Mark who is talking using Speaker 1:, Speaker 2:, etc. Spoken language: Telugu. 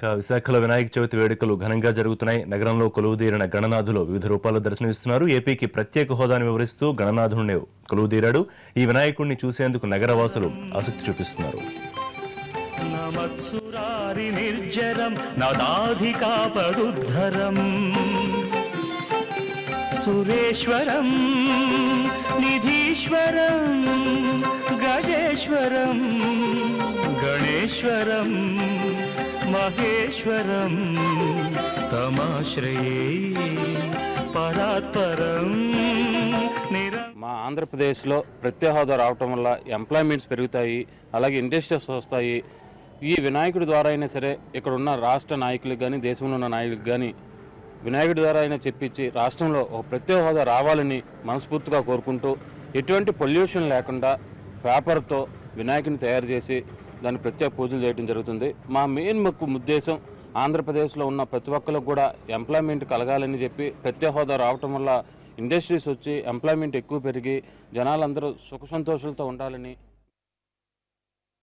Speaker 1: విశాఖలో వినాయక చవితి వేడుకలు ఘనంగా జరుగుతున్నాయి. నగరంలో కొలువుదీరిన గణనాథులు వివిధ రూపాల్లో దర్శనమిస్తున్నారు. ఏపీకి ప్రత్యేక హోదాను వివరిస్తూ గణనాథుడిని కొలువుదీరాడు. ఈ వినాయకుడిని చూసేందుకు నగరవాసులు ఆసక్తి చూపిస్తున్నారు.
Speaker 2: సురేశ్వరం నిధీశ్వరం గజేశ్వరం గణేశ్వరం మహేశ్వరం తమాశ్రయే పరాత్పరం.
Speaker 3: మా ఆంధ్రప్రదేశ్లో ప్రత్యేక హోదా రావటం వల్ల ఎంప్లాయ్మెంట్స్ పెరుగుతాయి, అలాగే ఇండస్ట్రీస్ వస్తాయి. ఈ వినాయకుడి ద్వారా అయినా సరే ఇక్కడ ఉన్న రాష్ట్ర నాయకులకు కానీ దేశంలో ఉన్న నాయకులకు కానీ వినాయకుడి ద్వారా అయినా చెప్పించి రాష్ట్రంలో ఒక ప్రత్యేక హోదా రావాలని మనస్ఫూర్తిగా కోరుకుంటూ ఎటువంటి పొల్యూషన్ లేకుండా పేపర్తో వినాయకుడిని తయారు చేసి దాన్ని ప్రత్యేక పూజలు చేయడం జరుగుతుంది. మా మెయిన్ ఉద్దేశం ఆంధ్రప్రదేశ్లో ఉన్న ప్రతి ఒక్కరికి కూడా ఎంప్లాయ్మెంట్ కలగాలని చెప్పి ప్రత్యేక హోదా రావటం వల్ల ఇండస్ట్రీస్ వచ్చి ఎంప్లాయ్మెంట్ ఎక్కువ పెరిగి జనాలందరూ సుఖ సంతోషాలతో ఉండాలని